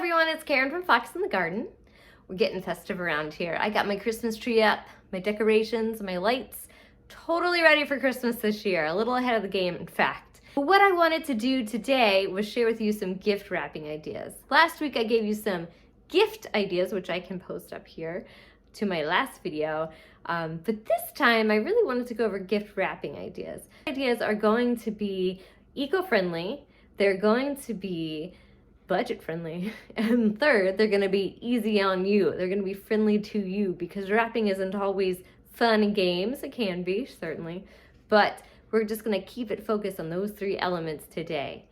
everyone, it's Karen from Fox in the Garden. We're getting festive around here. I got my Christmas tree up, my decorations, my lights, totally ready for Christmas this year, a little ahead of the game, in fact. But what I wanted to do today was share with you some gift wrapping ideas. Last week I gave you some gift ideas, which I can post up here to my last video. But this time I really wanted to go over gift wrapping ideas. Ideas are going to be eco-friendly, they're going to be budget friendly, and third, they're going to be easy on you. They're going to be friendly to you because wrapping isn't always fun and games. It can be, certainly, but we're just going to keep it focused on those three elements today.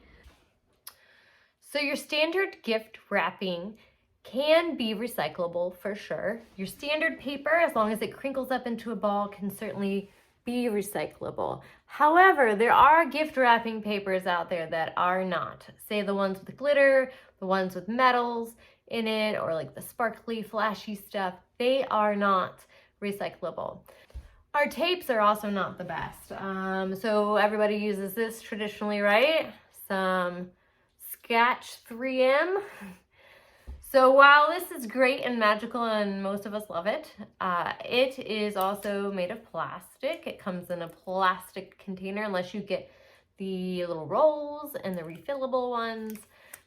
So your standard gift wrapping can be recyclable for sure. Your standard paper, as long as it crinkles up into a ball, can certainly be recyclable. However, there are gift wrapping papers out there that are not. Say the ones with glitter, the ones with metals in it, or like the sparkly, flashy stuff. They are not recyclable. Our tapes are also not the best. So everybody uses this traditionally, right? Some Scotch 3M. So while this is great and magical and most of us love it, it is also made of plastic. It comes in a plastic container unless you get the little rolls and the refillable ones.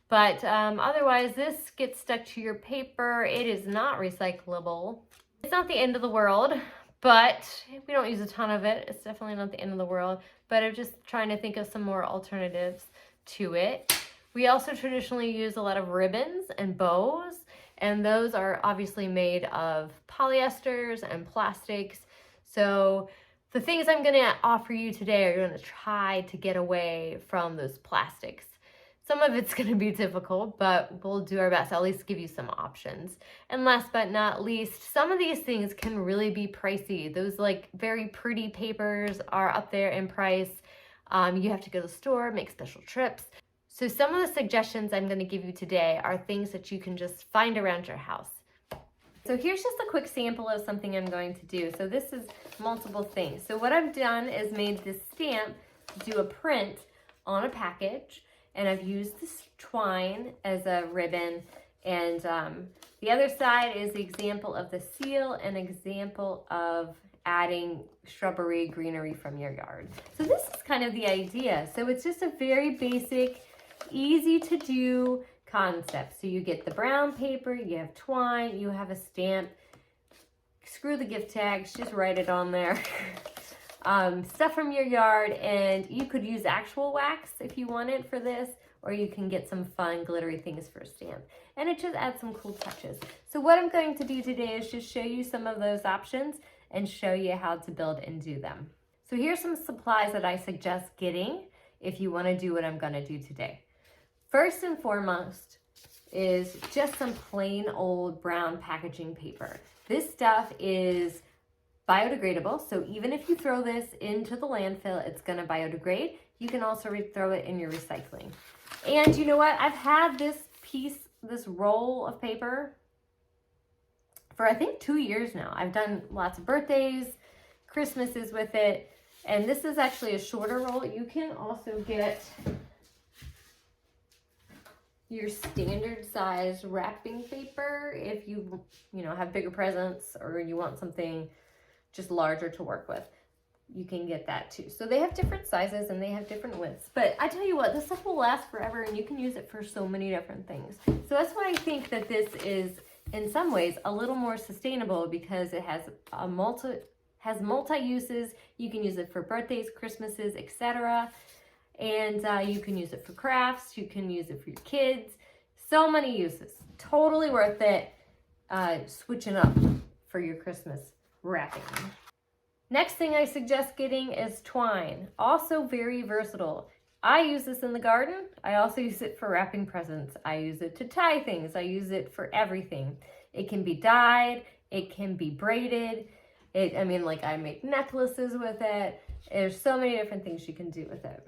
But otherwise, this gets stuck to your paper. It is not recyclable. It's not the end of the world, but we don't use a ton of it. It's definitely not the end of the world, but I'm just trying to think of some more alternatives to it. We also traditionally use a lot of ribbons and bows, and those are obviously made of polyesters and plastics. So the things I'm going to offer you today are going to try to get away from those plastics. Some of it's going to be difficult, but we'll do our best to at least give you some options. And last but not least, some of these things can really be pricey. Those like very pretty papers are up there in price. You have to go to the store, make special trips. So some of the suggestions I'm going to give you today are things that you can just find around your house. So here's just a quick sample of something I'm going to do. So this is multiple things. So what I've done is made this stamp to do a print on a package, and I've used this twine as a ribbon, and the other side is the example of the seal, an example of adding shrubbery, greenery from your yard. So this is kind of the idea. So it's just a very basic, easy to do concept. So you get the brown paper, you have twine, you have a stamp, screw the gift tags, just write it on there. Stuff from your yard, and you could use actual wax if you wanted for this, or you can get some fun glittery things for a stamp. And it just adds some cool touches. So what I'm going to do today is just show you some of those options and show you how to build and do them. So here's some supplies that I suggest getting if you want to do what I'm going to do today. First and foremost is just some plain old brown packaging paper. This stuff is biodegradable, so even if you throw this into the landfill, it's going to biodegrade. You can also throw it in your recycling. And you know what? I've had this roll of paper for I think 2 years now. I've done lots of birthdays, Christmases with it, and this is actually a shorter roll. You can also get your standard size wrapping paper if you have bigger presents or you want something just larger to work with. You can get that too. So they have different sizes and they have different widths. But I tell you what, this stuff will last forever and you can use it for so many different things. So that's why I think that this is in some ways a little more sustainable, because it has multi-uses. You can use it for birthdays, Christmases, etc. And you can use it for crafts. You can use it for your kids. So many uses. Totally worth it switching up for your Christmas wrapping. Next thing I suggest getting is twine. Also very versatile. I use this in the garden. I also use it for wrapping presents. I use it to tie things. I use it for everything. It can be dyed. It can be braided. I make necklaces with it. There's so many different things you can do with it.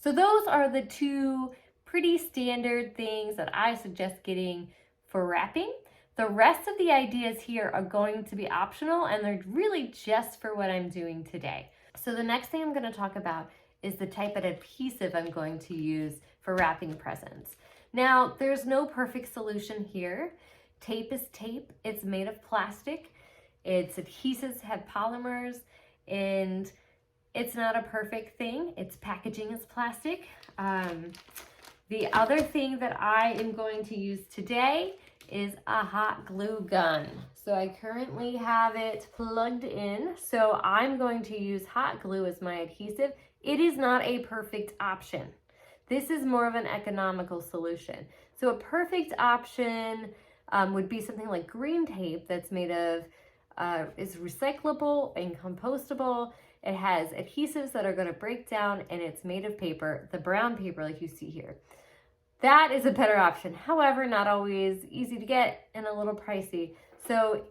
So those are the two pretty standard things that I suggest getting for wrapping. The rest of the ideas here are going to be optional, and they're really just for what I'm doing today. So the next thing I'm going to talk about is the type of adhesive I'm going to use for wrapping presents. Now, there's no perfect solution here. Tape is tape. It's made of plastic. Its adhesives have polymers, and it's not a perfect thing. Its packaging is plastic. The other thing that I am going to use today is a hot glue gun. So I currently have it plugged in. So I'm going to use hot glue as my adhesive. It is not a perfect option. This is more of an economical solution. So a perfect option would be something like green tape that's made of, is recyclable and compostable. It has adhesives that are going to break down, and it's made of paper, the brown paper like you see here. That is a better option. However, not always easy to get and a little pricey. So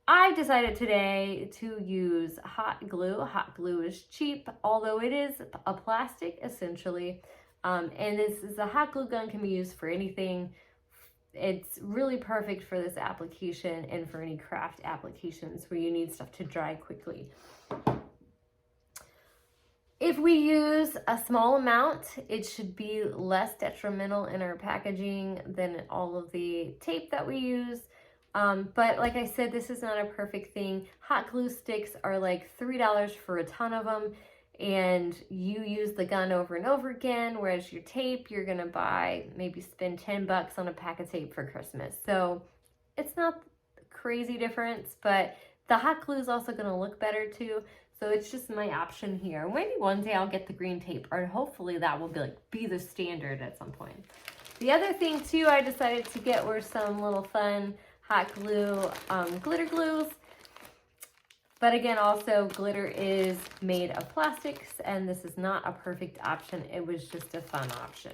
I decided today to use hot glue. Hot glue is cheap, although it is a plastic essentially. And this is a hot glue gun, can be used for anything. It's really perfect for this application and for any craft applications where you need stuff to dry quickly. If we use a small amount, it should be less detrimental in our packaging than all of the tape that we use. But like I said, this is not a perfect thing. Hot glue sticks are like $3 for a ton of them, and you use the gun over and over again, whereas your tape, you're gonna buy, maybe spend 10 bucks on a pack of tape for Christmas. So it's not a crazy difference, but the hot glue is also gonna look better too. So it's just my option here. Maybe one day I'll get the green tape, or hopefully that will be the standard at some point. The other thing too I decided to get were some little fun hot glue, glitter glues. But again, also glitter is made of plastics, and this is not a perfect option. It was just a fun option.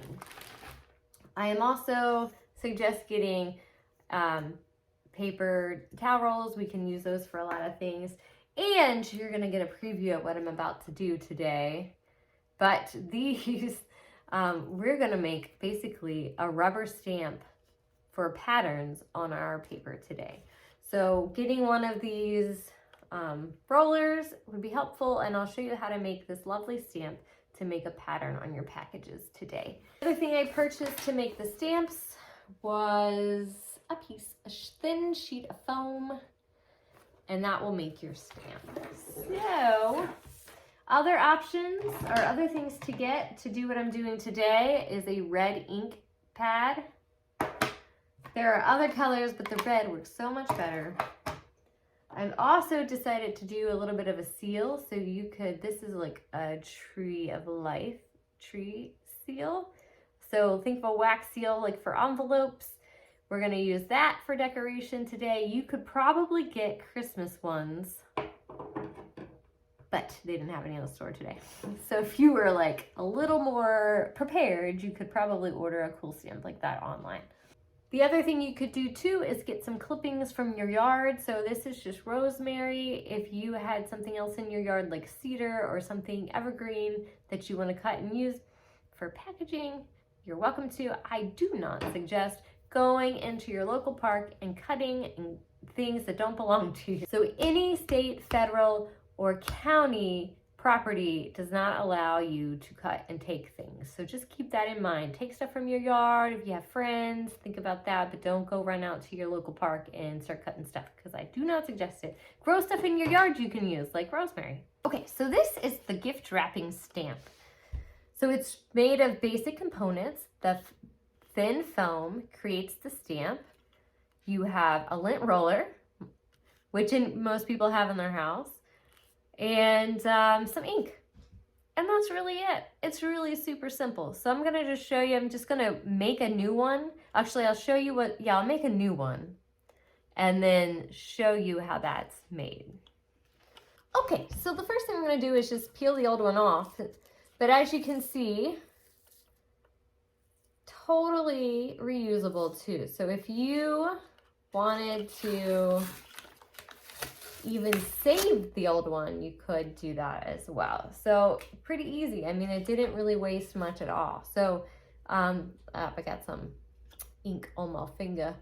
I am also suggest getting paper towel rolls. We can use those for a lot of things. And you're gonna get a preview of what I'm about to do today. But these, we're gonna make basically a rubber stamp for patterns on our paper today. So getting one of these rollers would be helpful, and I'll show you how to make this lovely stamp to make a pattern on your packages today. The other thing I purchased to make the stamps was a thin sheet of foam, and that will make your stamp. So other options or other things to get to do what I'm doing today is a red ink pad. There are other colors, but the red works so much better. I've also decided to do a little bit of a seal. So you could, this is like a tree of life, tree seal. So think of a wax seal like for envelopes. We're gonna use that for decoration today. You could probably get Christmas ones, but they didn't have any in the store today. So if you were like a little more prepared, you could probably order a cool stamp like that online. The other thing you could do too is get some clippings from your yard. So this is just rosemary. If you had something else in your yard like cedar or something evergreen that you want to cut and use for packaging, you're welcome to. I do not suggest going into your local park and cutting and things that don't belong to you. So any state, federal, or county property does not allow you to cut and take things. So just keep that in mind. Take stuff from your yard. If you have friends, think about that, but don't go run out to your local park and start cutting stuff, because I do not suggest it. Grow stuff in your yard you can use, like rosemary. Okay, so this is the gift wrapping stamp. So it's made of basic components. The thin foam creates the stamp. You have a lint roller, which most people have in their house, and some ink. And that's really it. It's really super simple. So I'm gonna just show you, I'm just gonna make a new one. Actually, I'll show you I'll make a new one and then show you how that's made. Okay, so the first thing I'm gonna do is just peel the old one off. But as you can see, totally reusable too. So if you wanted to even save the old one, you could do that as well. So pretty easy. I mean, it didn't really waste much at all. So I got some ink on my finger.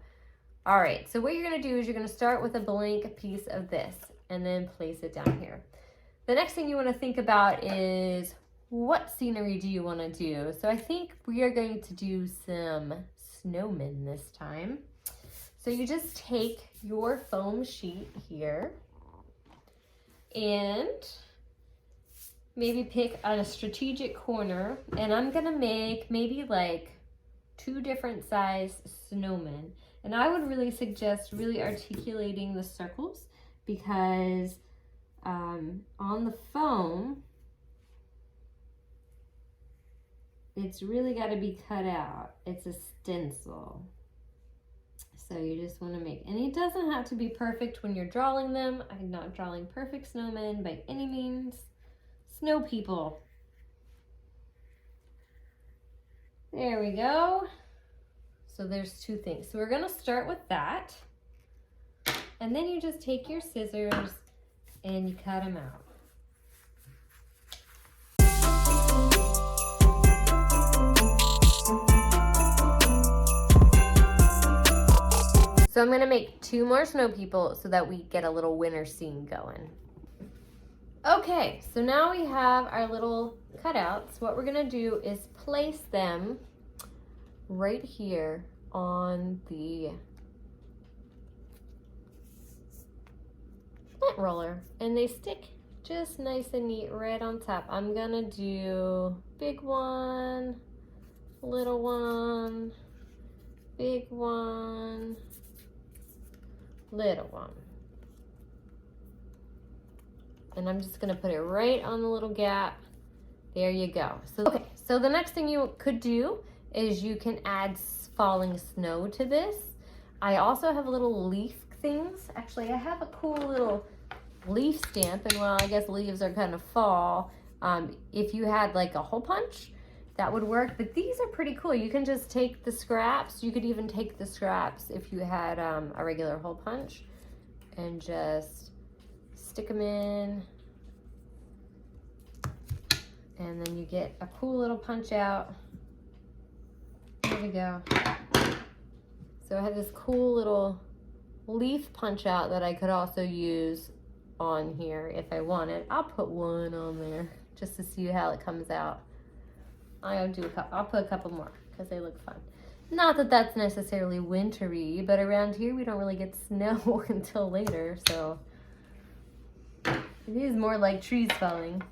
All right, so what you're gonna do is you're gonna start with a blank piece of this and then place it down here. The next thing you wanna think about is, what scenery do you wanna do? So I think we are going to do some snowmen this time. So you just take your foam sheet here and maybe pick on a strategic corner, and I'm gonna make maybe like 2 different size snowmen. And I would really suggest really articulating the circles, because on the foam, it's really got to be cut out. It's a stencil. So you just want to make, and it doesn't have to be perfect when you're drawing them. I'm not drawing perfect snowmen by any means. Snow people. There we go. So there's 2 things. So we're gonna start with that. And then you just take your scissors and you cut them out. So I'm gonna make 2 more snow people so that we get a little winter scene going. Okay, so now we have our little cutouts. What we're gonna do is place them right here on the lint roller, and they stick just nice and neat right on top. I'm gonna do big one, little one, big one, little one. And I'm just gonna put it right on the little gap. There you go. So, okay, so the next thing you could do is you can add falling snow to this. I also have little leaf things. Actually, I have a cool little leaf stamp, and well, I guess leaves are kind of fall. If you had like a hole punch, that would work, but these are pretty cool. You can just take the scraps. You could even take the scraps if you had a regular hole punch and just stick them in, and then you get a cool little punch out. There we go. So I have this cool little leaf punch out that I could also use on here if I wanted. I'll put one on there just to see how it comes out. I'll put a couple more because they look fun. Not that that's necessarily wintry, but around here we don't really get snow until later, so it is more like trees falling.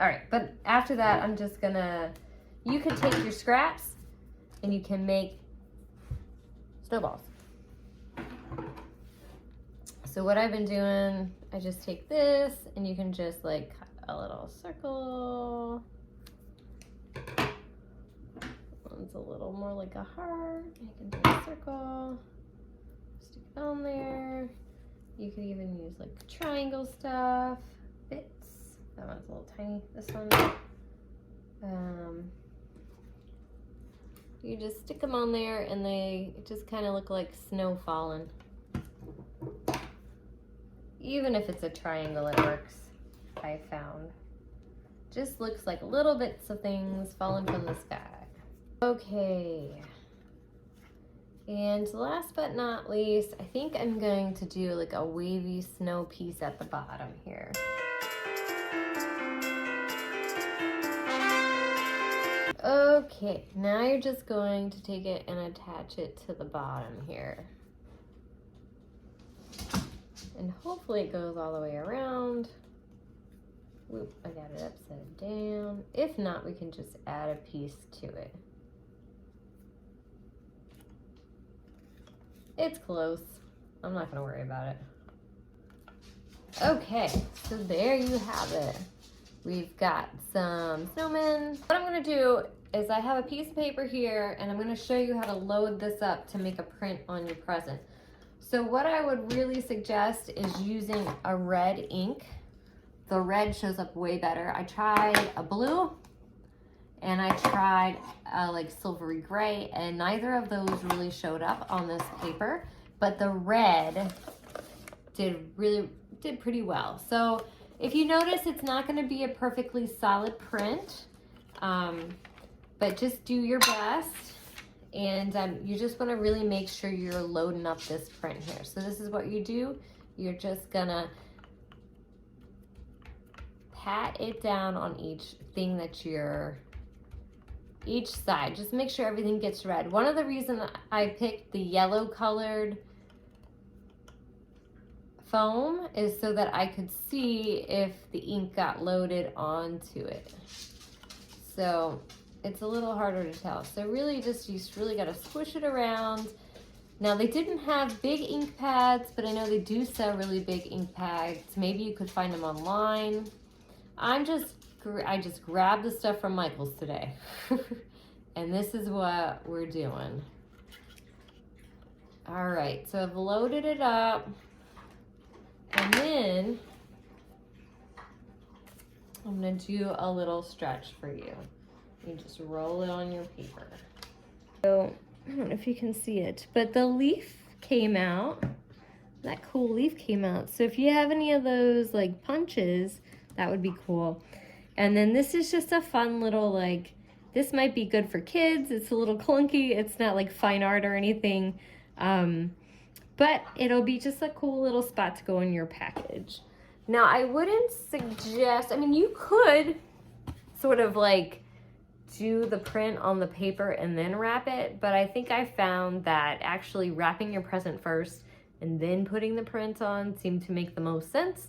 All right, but after that, I'm just gonna, you can take your scraps and you can make snowballs. So what I've been doing, I just take this and you can just like cut a little circle. One's a little more like a heart. You can do a circle, stick it on there. You could even use like triangle stuff, bits. That one's a little tiny, this one. You just stick them on there and they just kind of look like snow falling. Even if it's a triangle, it works, I found. Just looks like little bits of things falling from the sky. Okay. And last but not least, I think I'm going to do like a wavy snow piece at the bottom here. Okay, now you're just going to take it and attach it to the bottom here. And hopefully it goes all the way around. Whoop, I got it upside down. If not, we can just add a piece to it. It's close. I'm not gonna worry about it. Okay, so there you have it. We've got some snowmen. What I'm gonna do is I have a piece of paper here and I'm gonna show you how to load this up to make a print on your present. So what I would really suggest is using a red ink. The red shows up way better. I tried a blue and I tried like silvery gray, and neither of those really showed up on this paper, but the red did pretty well. So if you notice, it's not gonna be a perfectly solid print, but just do your best. And you just wanna really make sure you're loading up this print here. So this is what you do. You're just gonna pat it down on each thing that you're each side. Just make sure everything gets red. One of the reasons I picked the yellow colored foam is so that I could see if the ink got loaded onto it. So it's a little harder to tell. So really you just really got to squish it around. Now they didn't have big ink pads, but I know they do sell really big ink pads. Maybe you could find them online. I just grabbed the stuff from Michael's today. And this is what we're doing. All right, so I've loaded it up. And then I'm gonna do a little stretch for you. You just roll it on your paper. So, I don't know if you can see it, but the leaf came out. That cool leaf came out. So if you have any of those like punches, that would be cool. And then this is just a fun little like, this might be good for kids. It's a little clunky. It's not like fine art or anything. But it'll be just a cool little spot to go in your package. Now I wouldn't suggest, I mean, you could sort of like do the print on the paper and then wrap it, but I think I found that actually wrapping your present first and then putting the print on seemed to make the most sense.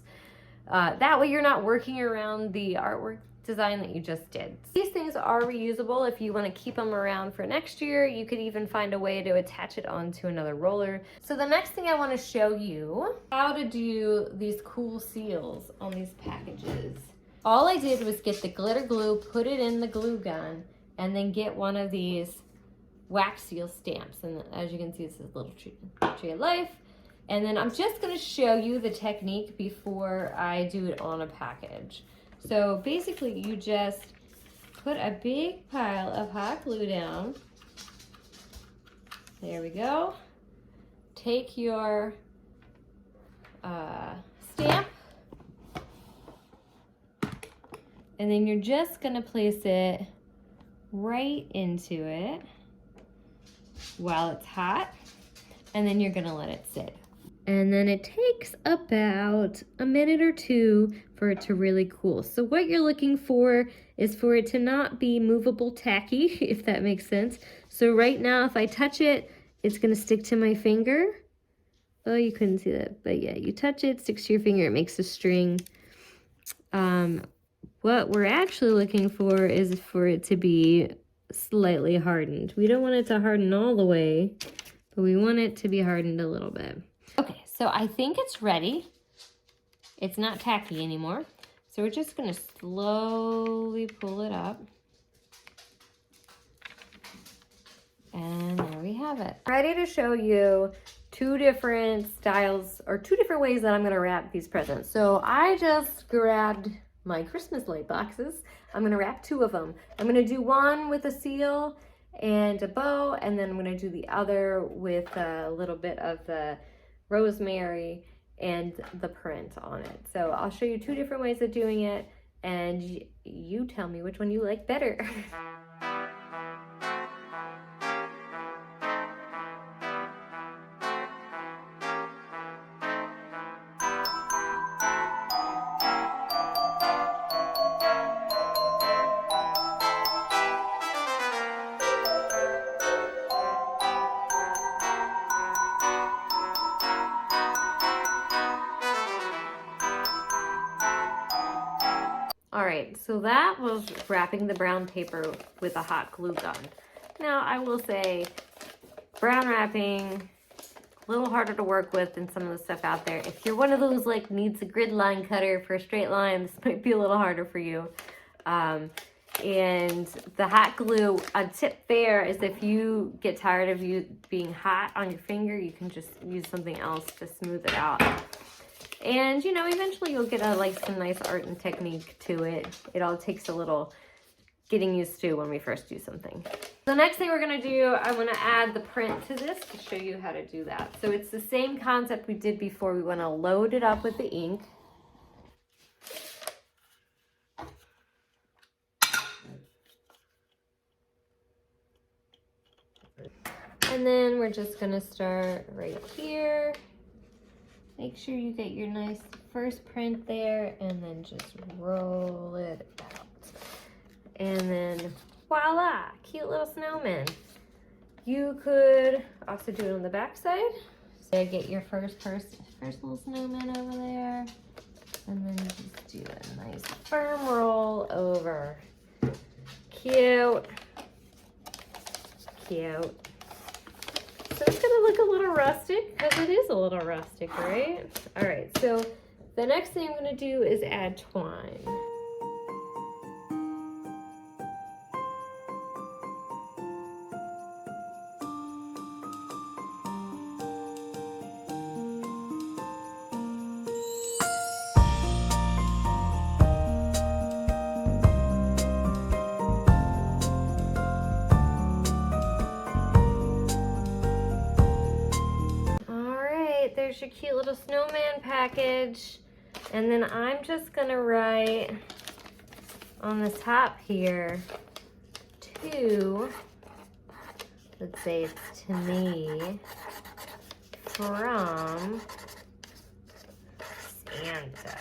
That way you're not working around the artwork design that you just did. These things are reusable. If you want to keep them around for next year, you could even find a way to attach it onto another roller. So the next thing I want to show you how to do these cool seals on these packages. All I did was get the glitter glue, put it in the glue gun, and then get one of these wax seal stamps. And as you can see, this is a little tree of life. And then I'm just going to show you the technique before I do it on a package. So basically you just put a big pile of hot glue down. There we go. Take your stamp, and then you're just gonna place it right into it while it's hot, and then you're gonna let it sit. And then it takes about a minute or two for it to really cool. So what you're looking for is for it to not be movable tacky, if that makes sense. So right now, if I touch it, it's gonna stick to my finger. Oh, you couldn't see that, but yeah, you touch it, sticks to your finger, it makes a string. What we're actually looking for is for it to be slightly hardened. We don't want it to harden all the way, but we want it to be hardened a little bit. Okay, so I think it's ready. It's not tacky anymore. So we're just gonna slowly pull it up. And there we have it. Ready to show you two different styles, or two different ways that I'm gonna wrap these presents. So I just grabbed my Christmas light boxes. I'm gonna wrap two of them. I'm gonna do one with a seal and a bow, and then I'm gonna do the other with a little bit of the rosemary and the print on it. So I'll show you two different ways of doing it, and you tell me which one you like better. All right, so that was wrapping the brown paper with a hot glue gun. Now, I will say, brown wrapping, a little harder to work with than some of the stuff out there. If you're one of those, like, needs a grid line cutter for a straight line, this might be a little harder for you. And the hot glue, a tip there is if you get tired of you being hot on your finger, you can just use something else to smooth it out. And, you know, eventually you'll get some nice art and technique to it. It all takes a little getting used to when we first do something. The next thing we're gonna do, I wanna add the print to this to show you how to do that. So it's the same concept we did before. We wanna load it up with the ink. And then we're just gonna start right here. Make sure you get your nice first print there, and then just roll it out. And then Voila, cute little snowman. You could also do it on the back side. So get your first little snowman over there. And then just do a nice firm roll over. Cute. Cute. So it's gonna look a little rustic because it is a little rustic, right? All right, so the next thing I'm gonna do is add twine. There's your cute little snowman package. And then I'm just gonna write on the top here to, let's say it's to me, from Santa.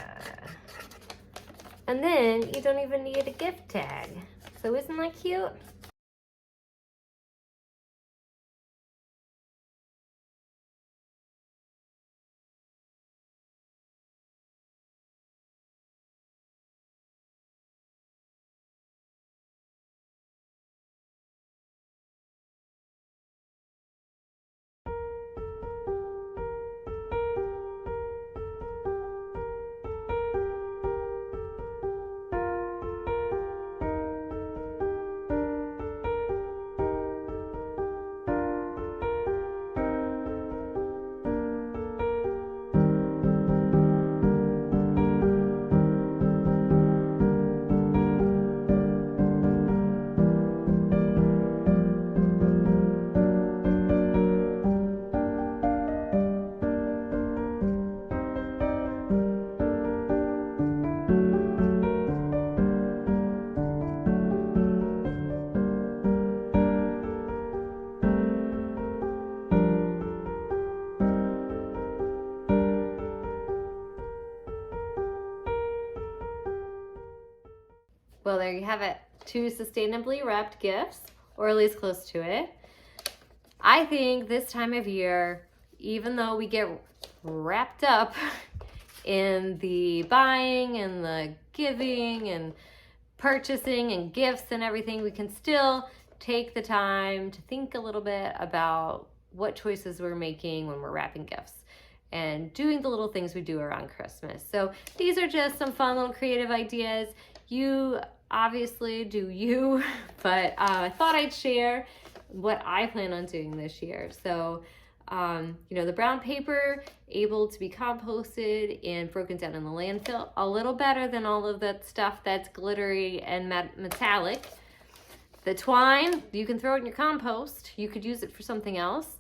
And then you don't even need a gift tag. So isn't that cute? Well, there you have it. 2 sustainably wrapped gifts, or at least close to it. I think this time of year, even though we get wrapped up in the buying and the giving and purchasing and gifts and everything, we can still take the time to think a little bit about what choices we're making when we're wrapping gifts and doing the little things we do around Christmas. So these are just some fun little creative ideas. You obviously do you, but I thought I'd share what I plan on doing this year. So, you know, the brown paper able to be composted and broken down in the landfill, a little better than all of that stuff that's glittery and metallic. The twine, you can throw it in your compost. You could use it for something else.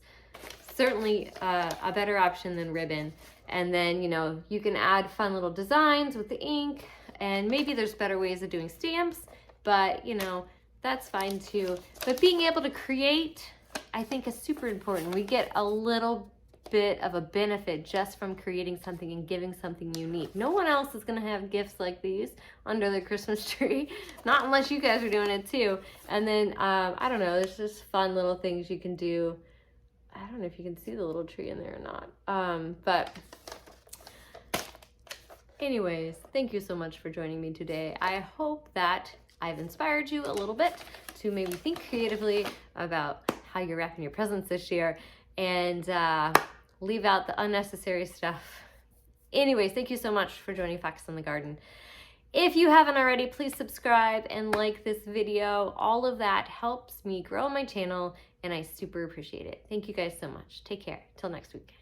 Certainly a better option than ribbon. And then, you know, you can add fun little designs with the ink, and maybe there's better ways of doing stamps, but you know, that's fine too. But being able to create, I think, is super important. We get a little bit of a benefit just from creating something and giving something unique. No one else is gonna have gifts like these under the Christmas tree, not unless you guys are doing it too. And then, I don't know, there's just fun little things you can do. I don't know if you can see the little tree in there or not, but anyways, thank you so much for joining me today. I hope that I've inspired you a little bit to maybe think creatively about how you're wrapping your presents this year and leave out the unnecessary stuff. Anyways, thank you so much for joining Fox in the Garden. If you haven't already, please subscribe and like this video. All of that helps me grow my channel and I super appreciate it. Thank you guys so much. Take care. Till next week.